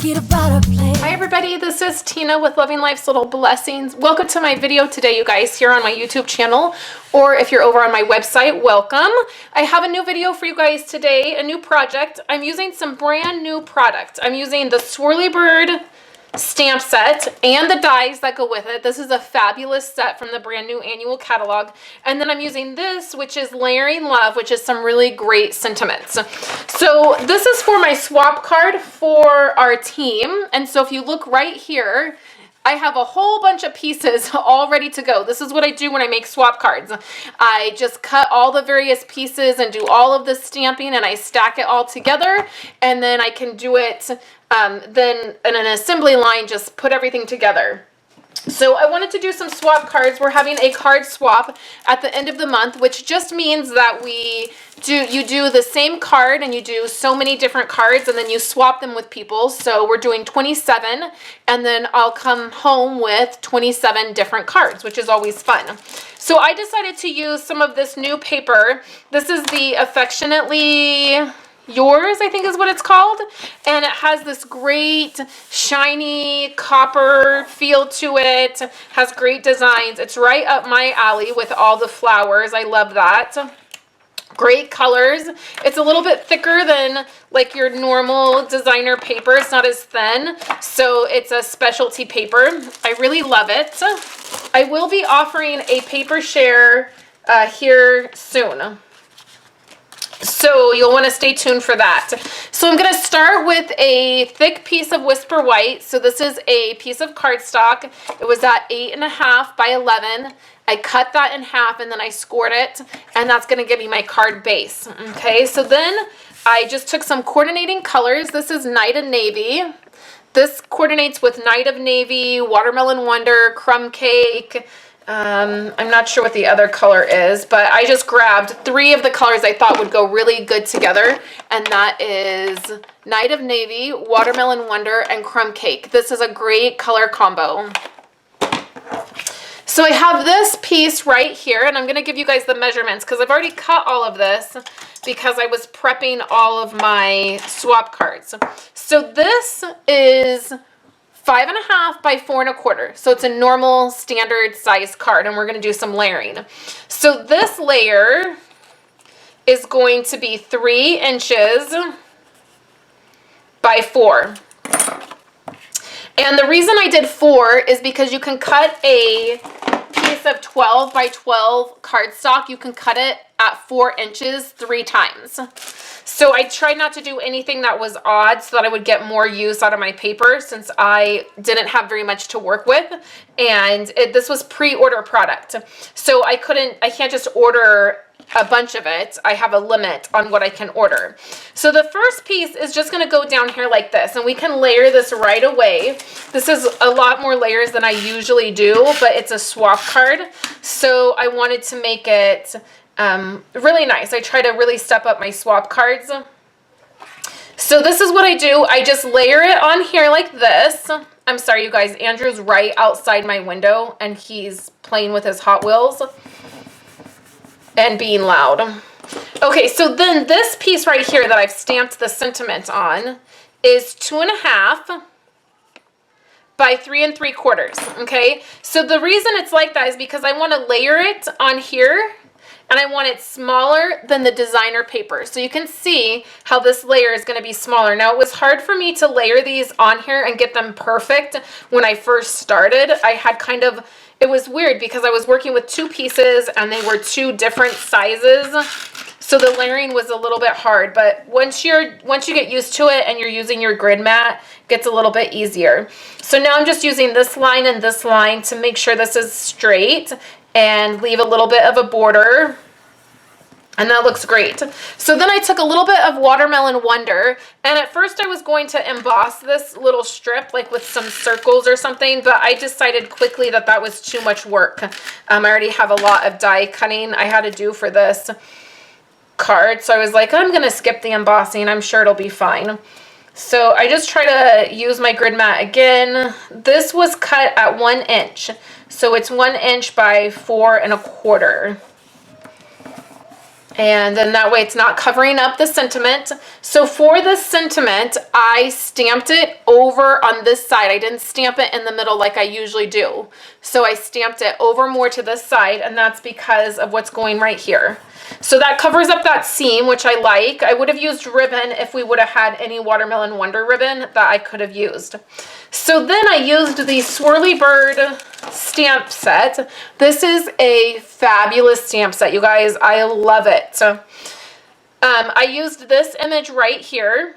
make it a better place. Hi everybody, this is Tina with Loving Life's Little Blessings. Welcome to my video today, you guys, here on my YouTube channel, or if you're over on my website, welcome. I have a new video for you guys today, a new project. I'm using some brand new product. I'm using the Swirly Bird Stamp set and the dies that go with it. This is a fabulous set from the brand new annual catalog. And then I'm using this, which is Layering Love, which is some really great sentiments. So this is for my swap card for our team. And so if you look right here, I have a whole bunch of pieces all ready to go. This is what I do when I make swap cards. I just cut all the various pieces and do all of the stamping, and I stack it all together, and then I can do it then in an assembly line, just put everything together. So I wanted to do some swap cards. We're having a card swap at the end of the month, which just means that you do the same card and you do so many different cards and then you swap them with people. So we're doing 27 and then I'll come home with 27 different cards, which is always fun. So I decided to use some of this new paper. This is the Affectionately Yours, I think is what it's called, and it has this great shiny copper feel to it, has great designs. It's right up my alley with all the flowers. I love that. Great colors. It's a little bit thicker than like your normal designer paper. It's not as thin, so it's a specialty paper. I really love it. I will be offering a paper share here soon, so you'll want to stay tuned for that. So I'm going to start with a thick piece of Whisper White. So this is a piece of cardstock. It was at 8.5 by 11. I cut that in half and then I scored it, and that's going to give me my card base. Okay, so then I just took some coordinating colors. This is Night of Navy. This coordinates with Night of Navy, Watermelon Wonder, Crumb Cake. I'm not sure what the other color is, but I just grabbed 3 of the colors I thought would go really good together, and that is Night of Navy, Watermelon Wonder, and Crumb Cake. This is a great color combo. So I have this piece right here, and I'm going to give you guys the measurements because I've already cut all of this because I was prepping all of my swap cards. So this is 5.5 by 4.25. So it's a normal standard size card, and we're going to do some layering. So this layer is going to be 3 inches by 4. And the reason I did 4 is because you can cut a piece of 12 by 12 cardstock. You can cut it at 4 inches 3 times. So I tried not to do anything that was odd so that I would get more use out of my paper, since I didn't have very much to work with, and this was pre-order product. So I can't just order a bunch of it. I have a limit on what I can order. So the first piece is just going to go down here like this, and we can layer this right away. This is a lot more layers than I usually do, but it's a swap card, so I wanted to make it really nice. I try to really step up my swap cards. So this is what I do. I just layer it on here like this. I'm sorry, you guys. Andrew's right outside my window, and he's playing with his Hot Wheels and being loud. Okay, so then this piece right here that I've stamped the sentiment on is 2.5 by 3 3/4. Okay, so the reason it's like that is because I want to layer it on here, and I want it smaller than the designer paper. So you can see how this layer is going to be smaller. Now, it was hard for me to layer these on here and get them perfect when I first started. I had it was weird because I was working with 2 pieces and they were 2 different sizes. So the layering was a little bit hard, but once you get used to it and you're using your grid mat, it gets a little bit easier. So now I'm just using this line and this line to make sure this is straight and leave a little bit of a border, and that looks great. So then I took a little bit of Watermelon Wonder, and at first I was going to emboss this little strip like with some circles or something, but I decided quickly that that was too much work. I already have a lot of die cutting I had to do for this card, so I was like, I'm gonna skip the embossing. I'm sure it'll be fine. So I just try to use my grid mat again. This was cut at 1 inch. So it's 1 inch by 4 1/4. And then that way it's not covering up the sentiment. So for the sentiment, I stamped it over on this side. I didn't stamp it in the middle like I usually do. So I stamped it over more to this side, and that's because of what's going right here. So that covers up that seam, which I like. I would have used ribbon if we would have had any Watermelon Wonder ribbon that I could have used. So then I used the Swirly Bird stamp set. This is a fabulous stamp set, you guys. I love it. I used this image right here,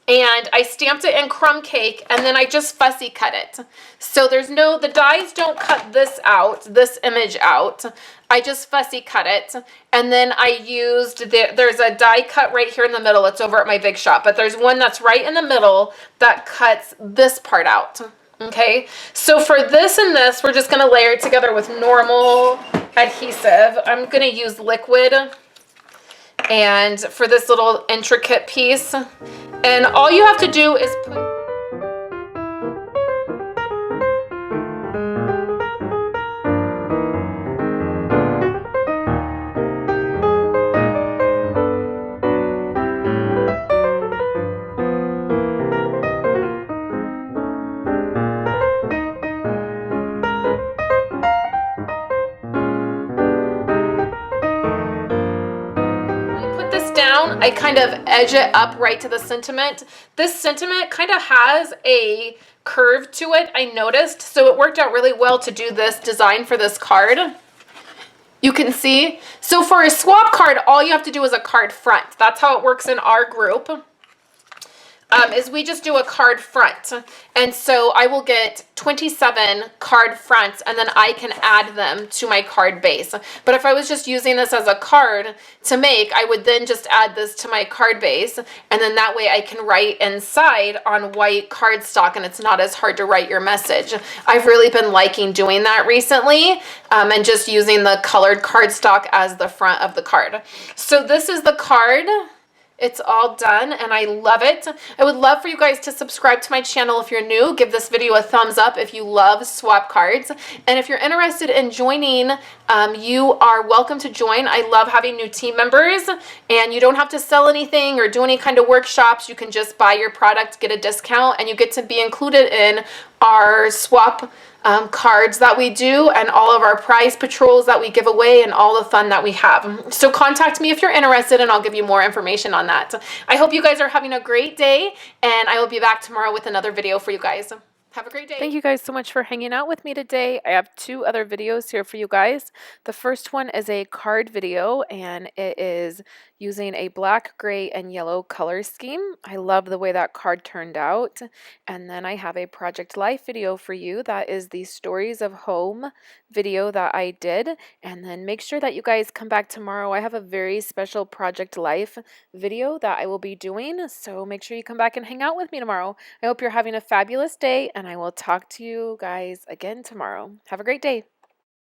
and I stamped it in crumb cake, and then I just fussy cut it. So the dies don't cut this out, this image out. I just fussy cut it, and then I used, there's a die cut right here in the middle. It's over at my big shop, but there's one that's right in the middle that cuts this part out. Okay, so for this and this, we're just gonna layer it together with normal adhesive. I'm gonna use liquid, and for this little intricate piece, and all you have to do is put I kind of edge it up right to the sentiment. This sentiment kind of has a curve to it, I noticed, so it worked out really well to do this design for this card. You can see. So for a swap card, all you have to do is a card front. That's how it works in our group. Is we just do a card front. And so I will get 27 card fronts, and then I can add them to my card base. But if I was just using this as a card to make, I would then just add this to my card base, and then that way I can write inside on white cardstock, and it's not as hard to write your message. I've really been liking doing that recently, and just using the colored cardstock as the front of the card. So this is the card. It's all done, and I love it. I would love for you guys to subscribe to my channel if you're new. Give this video a thumbs up if you love swap cards. And if you're interested in joining, you are welcome to join. I love having new team members, and you don't have to sell anything or do any kind of workshops. You can just buy your product, get a discount, and you get to be included in our swap cards that we do, and all of our prize patrols that we give away, and all the fun that we have. So contact me if you're interested, and I'll give you more information on that. I hope you guys are having a great day, and I will be back tomorrow with another video for you guys. Have a great day. Thank you guys so much for hanging out with me today. I have 2 other videos here for you guys. The first one is a card video, and it is using a black, gray, and yellow color scheme. I love the way that card turned out. And then I have a Project Life video for you. That is the Stories of Home video that I did. And then make sure that you guys come back tomorrow. I have a very special Project Life video that I will be doing. So make sure you come back and hang out with me tomorrow. I hope you're having a fabulous day, and I will talk to you guys again tomorrow. Have a great day.